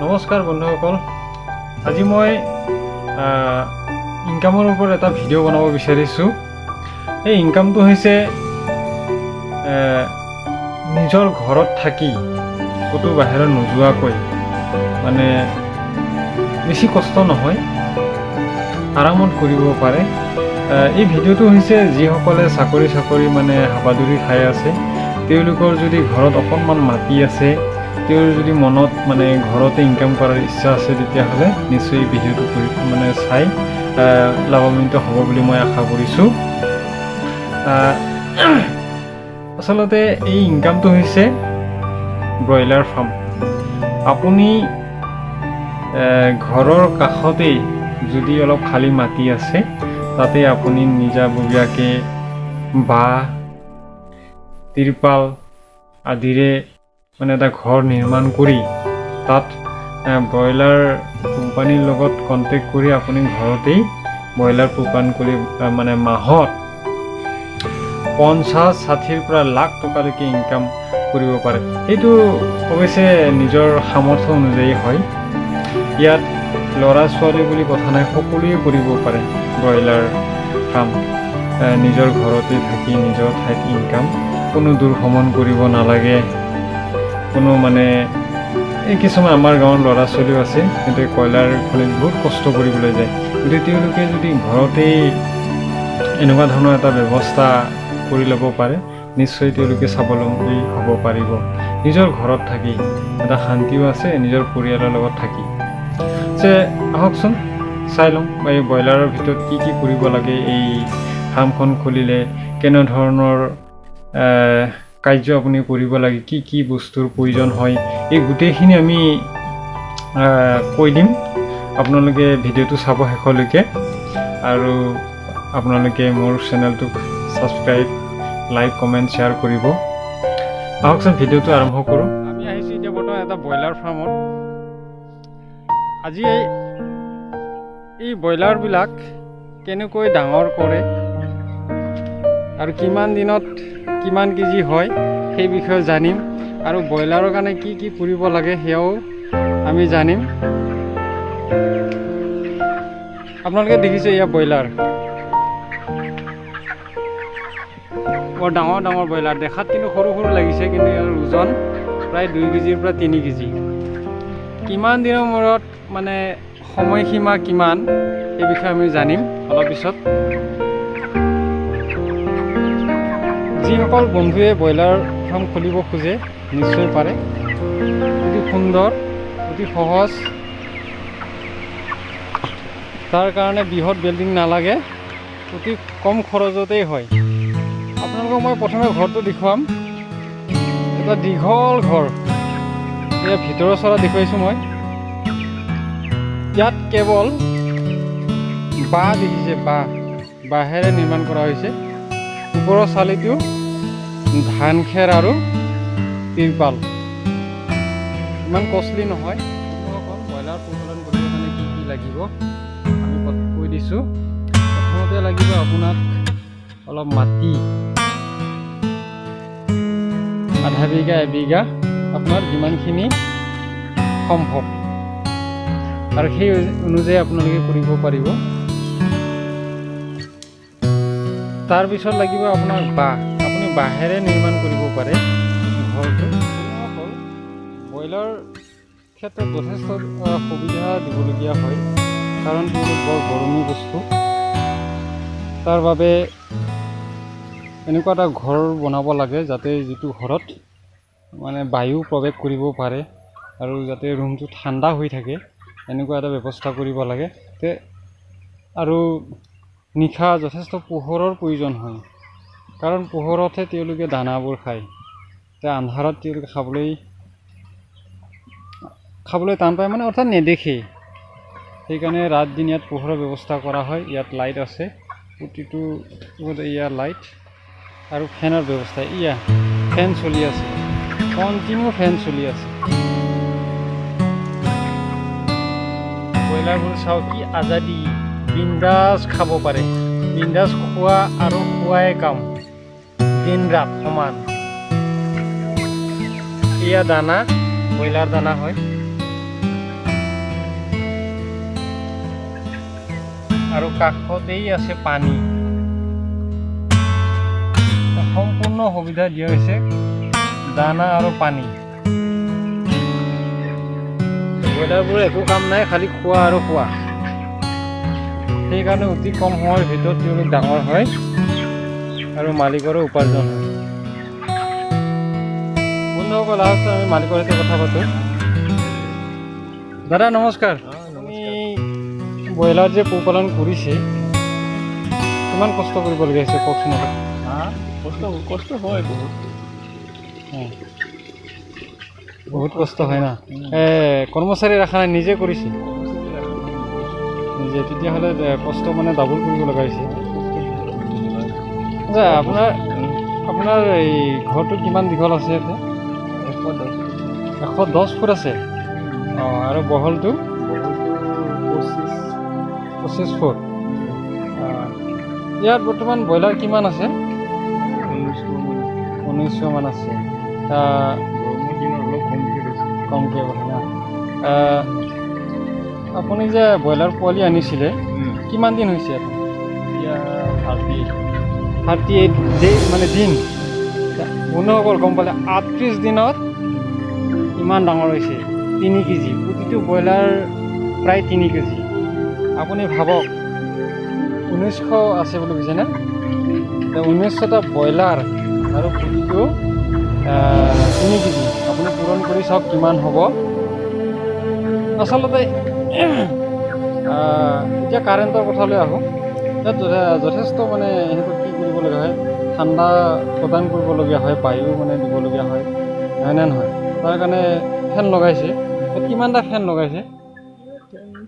নমস্কাৰ বন্ধুসকল, আজি মই ইনকামৰ ওপৰত এটা ভিডিঅ' বনাব বিচাৰিছোঁ। এই ইনকামটো হৈছে নিজৰ ঘৰত থাকি ক'তো বাহিৰত নোযোৱাকৈ, মানে বেছি কষ্ট নহয়, আৰামত কৰিব পাৰে। এই ভিডিঅ'টো হৈছে যিসকলে চাকৰি মানে হাবাথুৰি খাই আছে, তেওঁলোকৰ যদি ঘৰত অকণমান মাটি আছে, তেওঁৰ যদি মনত মানে ঘৰতে ইনকাম কৰাৰ ইচ্ছা আছে, তেতিয়াহ'লে নিশ্চয় এই ভিডিঅ'টো মানে চাই লাভান্বিত হ'ব বুলি মই আশা কৰিছোঁ। আচলতে এই ইনকামটো হৈছে ব্ৰইলাৰ ফাৰ্ম। আপুনি ঘৰৰ কাষতেই যদি অলপ খালী মাটি আছে, তাতে আপুনি নিজাববীয়াকৈ বাঁহ, তিৰপাল আদিৰে মানে এটা ঘৰ নিৰ্মাণ কৰি তাত ব্ৰইলাৰ কোম্পানীৰ লগত কণ্টেক্ট কৰি আপুনি ঘৰতেই ব্ৰইলাৰ পোহপালন কৰি মানে মাহত 50-60ৰ পৰা লাখ টকালৈকে ইনকাম কৰিব পাৰে। সেইটো অৱশ্যে নিজৰ সামৰ্থ্য অনুযায়ী হয়। ইয়াত ল'ৰা ছোৱালী বুলি কথা নাই, সকলোৱে কৰিব পাৰে ব্ৰইলাৰ ফাৰ্ম। নিজৰ ঘৰতে থাকি নিজৰ ঠাইত ইনকাম, কোনো দূৰ ভ্ৰমণ কৰিব নালাগে। কোনো মানে এই কিছুমান আমাৰ গাঁৱৰ ল'ৰা ছোৱালীও আছে, সিহঁতে কয়লাৰ খনিত বহুত কষ্ট কৰিবলৈ যায়। গতিকে তেওঁলোকে যদি ঘৰতেই এনেকুৱা ধৰণৰ এটা ব্যৱস্থা কৰি ল'ব পাৰে, নিশ্চয় তেওঁলোকে স্বাৱলম্বী হ'ব পাৰিব। নিজৰ ঘৰত থাকি এটা শান্তিও আছে, নিজৰ পৰিয়ালৰ লগত থাকি। আহকচোন চাই লওঁ এই ব্ৰইলাৰৰ ভিতৰত কি কি কৰিব লাগে। এই ফাৰ্মখন খুলিলে কেনেধৰণৰ কাৰ্য আপুনি কৰিব লাগে, কি কি বস্তুৰ প্ৰয়োজন হয়, এই গোটেইখিনি আমি কৈ দিম। আপোনালোকে ভিডিঅ'টো চাব শেষলৈকে, আৰু আপোনালোকে মোৰ চেনেলটোক ছাবস্ক্ৰাইব, লাইক, কমেণ্ট, শ্বেয়াৰ কৰিব। আহকচোন ভিডিঅ'টো আৰম্ভ কৰোঁ। আমি আহিছোঁ এতিয়া বৰ্তমান এটা ব্ৰইলাৰ ফাৰ্মত। আজি এই ব্ৰইলাৰবিলাক কেনেকৈ ডাঙৰ কৰে আৰু কিমান দিনত কিমান কেজি হয় সেই বিষয়ে জানিম, আৰু ব্ৰইলাৰৰ কাৰণে কি কি কৰিব লাগে সেয়াও আমি জানিম। আপোনালোকে দেখিছে এয়া ব্ৰইলাৰ, বৰ ডাঙৰ ডাঙৰ ব্ৰইলাৰ। দেখাত কিন্তু সৰু সৰু লাগিছে, কিন্তু ইয়াৰ ওজন প্ৰায় 2 কেজিৰ পৰা 3 কেজি। কিমান দিনৰ মূৰত মানে সময়সীমা কিমান, সেই বিষয়ে আমি জানিম অলপ পিছত। যিসকল বন্ধুৱে ব্ৰইলাৰ ফাৰ্ম খুলিব খোজে নিশ্চয় পাৰে। অতি সুন্দৰ, অতি সহজ, তাৰ কাৰণে বৃহৎ বিল্ডিং নালাগে, অতি কম খৰচতেই হয়। আপোনালোকক মই প্ৰথমে ঘৰটো দেখুৱাম। এটা দীঘল ঘৰ, ইয়াৰ ভিতৰৰ চৰা দেখুৱাইছোঁ মই। ইয়াত কেৱল বাঁহ দেখিছে, বাঁহেৰে নিৰ্মাণ কৰা হৈছে। ওপৰৰ চালিটো ধান খেৰ আৰু তিৰপাল, ইমান কষ্টলি নহয়। ব্ৰইলাৰ পোহপালন কৰিবৰ কাৰণে কি কি লাগিব আমি কৈ দিছোঁ। প্ৰথমতে লাগিব আপোনাক অলপ মাটি, আধা বিঘা, এবিঘা, আপোনাৰ যিমানখিনি সম্ভৱ, আৰু সেই অনুযায়ী আপোনালোকে কৰিব পাৰিব। তাৰপিছত লাগিব আপোনাৰ বাঁহ। আপুনি বাঁহেৰে নিৰ্মাণ কৰিব পাৰে ঘৰটো। ব্ৰইলাৰ ক্ষেত্ৰত যথেষ্ট সুবিধা দিবলগীয়া হয়, কাৰণ তেওঁলোক বৰ গৰমী বস্তু। তাৰ বাবে এনেকুৱা এটা ঘৰ বনাব লাগে যাতে যিটো ঘৰত মানে বায়ু প্ৰৱেশ কৰিব পাৰে, আৰু যাতে ৰুমটো ঠাণ্ডা হৈ থাকে, এনেকুৱা এটা ব্যৱস্থা কৰিব লাগে। আৰু নিশা যথেষ্ট পোহৰৰ প্ৰয়োজন হয়, কাৰণ পোহৰতহে তেওঁলোকে দানাবোৰ খায়। আন্ধাৰত তেওঁলোকে খাবলৈ টান পায়, মানে অৰ্থাৎ নেদেখেই। সেইকাৰণে ৰাত দিন ইয়াত পোহৰৰ ব্যৱস্থা কৰা হয়। ইয়াত লাইট আছে, প্ৰতিটো ইয়াৰ লাইট, আৰু ফেনৰ ব্যৱস্থা। ফেন চলি আছে, কণ্টিনিউ ফেন চলি আছে। ব্ৰইলাৰবোৰ চাওঁ কি আজাদী, বিন্দাছ খাব পাৰে। বিন্দাছ খোৱা আৰু খোৱাই কাম, দিন ৰাত সমান। এয়া দানা, ব্ৰইলাৰ দানা হয়। আৰু কাষতেই আছে পানী। সম্পূৰ্ণ সুবিধা দিয়া হৈছে দানা আৰু পানী। ব্ৰইলাৰবোৰৰ একো কাম নাই, খালি খোৱা আৰু খোৱা। সেইকাৰণে অতি কম সময়ৰ ভিতৰত তেওঁলোক ডাঙৰ হয় আৰু মালিকৰো উপাৰ্জন হয়। বন্ধুসকল, আহকচোন আমি মালিকৰ সৈতে কথা পাতোঁ। দাদা নমস্কাৰ। আপুনি ব্ৰইলাৰ যে পোহপালন কৰিছে, কিমান কষ্ট কৰিবলগীয়া হৈছে কওকচোন অলপ। কষ্ট হয় বহুত। বহুত কষ্ট হয় না। কৰ্মচাৰী ৰখা নাই, নিজে কৰিছে নিজে? তেতিয়াহ'লে কষ্ট মানে ডাবল কৰিব লগা হৈছে। আচ্ছা, আপোনাৰ এই ঘৰটো কিমান দীঘল আছে ইয়াতে? 110 ফুট আছে। অঁ, আৰু বহলটো 25 ফুট। ইয়াত বৰ্তমান ব্ৰইলাৰ কিমান আছে? 1900 মান আছে। কমকৈ বহে না। আপুনি যে ব্ৰইলাৰ পোৱালি আনিছিলে, কিমান দিন হৈছে ইয়াত? এতিয়া 38 মানে দিন। বন্ধুসকল গম পালে, 38 দিনত ইমান ডাঙৰ হৈছে। 3 কেজি প্ৰতিটো ব্ৰইলাৰ, প্ৰায় 3 কেজি। আপুনি ভাবক, 1900 আছে বুলি কৈছেনে? 1900টা ব্ৰইলাৰ আৰু প্ৰতিটো 3 কেজি। আপুনি পূৰণ কৰি চাওক কিমান হ'ব। আচলতে এতিয়া কাৰেণ্টৰ কথালৈ আহোঁ। ইয়াত যথেষ্ট মানে এনেকুৱা কি কৰিবলগীয়া হয়, ঠাণ্ডা প্ৰদান কৰিবলগীয়া হয়, বায়ু মানে দিবলগীয়া হয়, হয়নে নহয়? তাৰ কাৰণে ফেন লগাইছে। কিমানটা ফেন লগাইছে?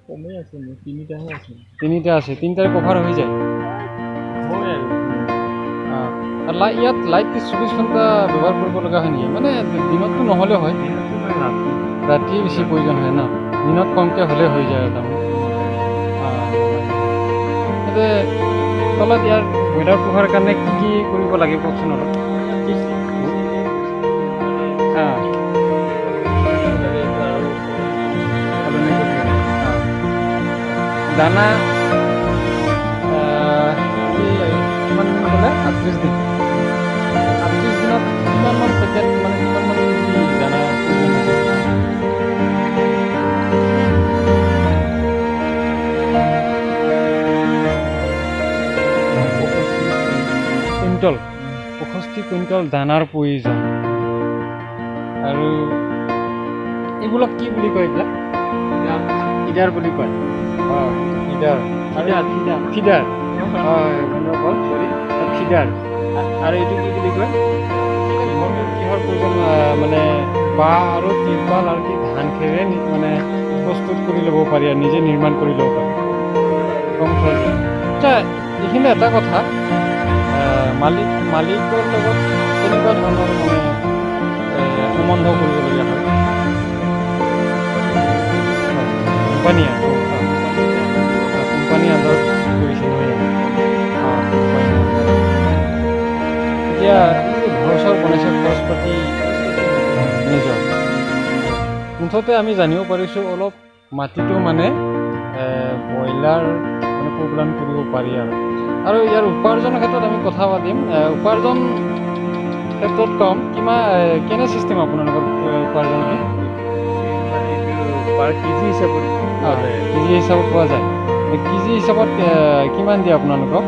কমেই আছে, 3টাহে আছে। 3টা আছে। 3টাৰে কভাৰ হৈ যায়? হয় আৰু। আৰু ইয়াত লাইট 24 ঘণ্টা ব্যৱহাৰ কৰিব লগা হয় নেকি? মানে দিনততো নহ'লেও হয়, ৰাতি বেছি প্ৰয়োজন হয় ন? দিনত কমকৈ হ'লে হৈ যায় তাৰমানে। তলত ইয়াৰ ব্ৰইলাৰ পোহাৰ কাৰণে কি কি কৰিব লাগে কওকচোন অলপ। দানা কিমান দিন ক'লে? 38 দিন। 38 দিনত কিমানমান পেকেট, মানে কিমানমান দানা প্ৰয়োজন হৈছে? কুইণ্টল 65 কুইণ্টল দানাৰ প্ৰয়োজন। আৰু এইবিলাক কি বুলি কয়? এইবিলাক ফিডাৰ বুলি কয়। হয়, ফিডাৰ। ফিডাৰ। হয় বন্ধুসকল, চৰি, ফিডাৰ। আৰু এইটো কি বুলি কয়? কিহৰ প্ৰয়োজন? মানে বাঁহ আৰু তিৰপাল আৰু কি ধান খেৰে মানে প্ৰস্তুত কৰি ল'ব পাৰি আৰু নিজে নিৰ্মাণ কৰি ল'ব পাৰি। গম পাইছে? আচ্ছা, এইখিনি এটা কথা, মালিকৰ লগত কেনেকুৱা ধৰণৰ মানে সম্বন্ধ কৰিবলগীয়া হয়? কোম্পানী আণ্ডাৰত কৰিছে নহয় জানো? এতিয়া ঘৰ চৰ বনাইছে, খৰচ পাতি নিজৰ। মুঠতে আমি জানিব পাৰিছোঁ অলপ মাটিটো মানে ব্ৰইলাৰ মানে পোহপালন কৰিব পাৰি। আৰু ইয়াৰ উপাৰ্জনৰ ক্ষেত্ৰত আমি কথা পাতিম। উপাৰ্জন ক্ষেত্ৰত কম কেনে চিষ্টেম আপোনালোকৰ উপাৰ্জনটো? পাৰ কেজি হিচাপত কেজি হিচাপত পোৱা যায়। কেজি হিচাপত কিমান দিয়ে আপোনালোকক?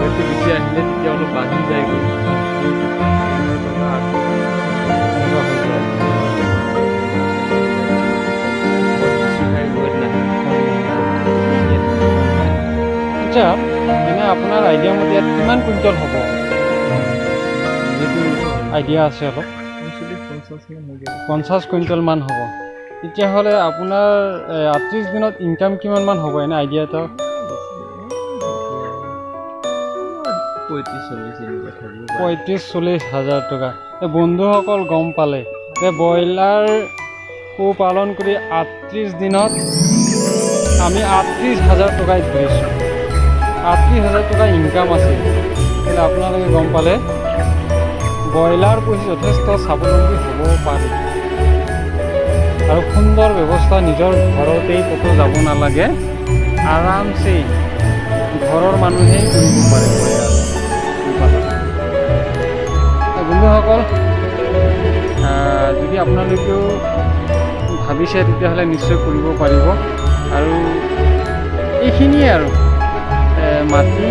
ৱেটটো বেছি আহিলে তেতিয়া অলপ বাঢ়ি যায়গৈ। আচ্ছা, এনে আপোনাৰ আইডিয়া মতে ইয়াত কিমান কুইণ্টল হ'ব? যিটো আইডিয়া আছে অলপ 50 কুইণ্টল মান হ'ব। তেতিয়াহ'লে আপোনাৰ 38 দিনত ইনকাম কিমান মান হ'ব এনে আইডিয়া এটা? 35-40 হাজাৰ টকা। বন্ধুসকল গম পালে যে ব্ৰইলাৰ পোহপালন কৰি 38 দিনত আমি 38,000 টকাই ধৰিছোঁ। 20,000 টকা ইনকাম আছে, তেতিয়াহ'লে আপোনালোকে গম পালে ব্ৰইলাৰ পুহি যথেষ্ট স্বাৱলম্বী হ'ব পাৰি। আৰু সুন্দৰ ব্যৱস্থা, নিজৰ ঘৰতেই ক'তো যাব নালাগে, আৰামছে ঘৰৰ মানুহেই কৰিব পাৰে ব্ৰইলাৰ পালন। বন্ধুসকল, যদি আপোনালোকেও ভাবিছে তেতিয়াহ'লে নিশ্চয় কৰিব পাৰিব। আৰু এইখিনিয়ে আৰু মাটি,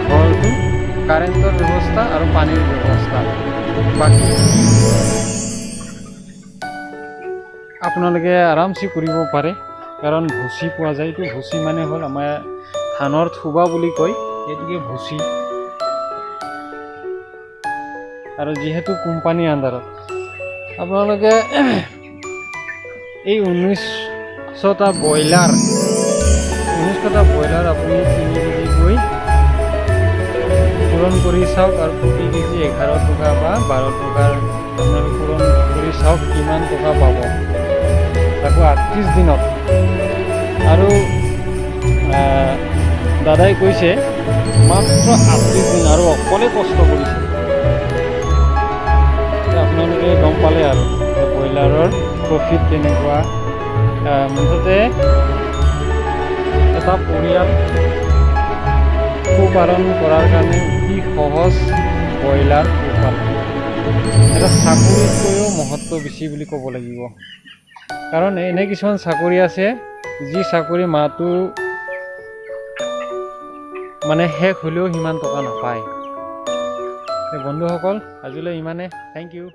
ঘৰটো, কাৰেণ্টৰ ব্যৱস্থা আৰু পানীৰ ব্যৱস্থা, বাকী আপোনালোকে আৰামছে কৰিব পাৰে। কাৰণ ভুচি পোৱা যায়, এইটো ভুচি মানে হ'ল আমাৰ ধানৰ থোবা বুলি কয়, এইটোকে ভুচি। আৰু যিহেতু কোম্পানীৰ আণ্ডাৰত আপোনালোকে এই 1900টা ব্ৰইলাৰ আপুনি 3 কেজিকৈ পূৰণ কৰি চাওক, আৰু প্ৰতি কেজি 11 টকা বা 12 টকাৰ আপোনালোকে পূৰণ কৰি চাওক কিমান টকা পাব, তাকো 38 দিনত। আৰু দাদাই কৈছে মাত্ৰ 38 দিন আৰু অকলে কষ্ট কৰিছে। আপোনালোকে গম পালে আৰু ব্ৰইলাৰৰ প্ৰফিট কেনেকুৱা। মুঠতে এটা পৰিয়াল পোহপালন কৰাৰ কাৰণে অতি সহজ ব্ৰইলাৰ পোহপালন। এটা চাকৰিতকৈও মহত্ব বেছি বুলি ক'ব লাগিব। কাৰণ এনে কিছুমান চাকৰি আছে যি চাকৰি মাহটো মানে শেষ হ'লেও সিমান টকা নাপায়। বন্ধুসকল, আজিলৈ ইমানে। Thank U.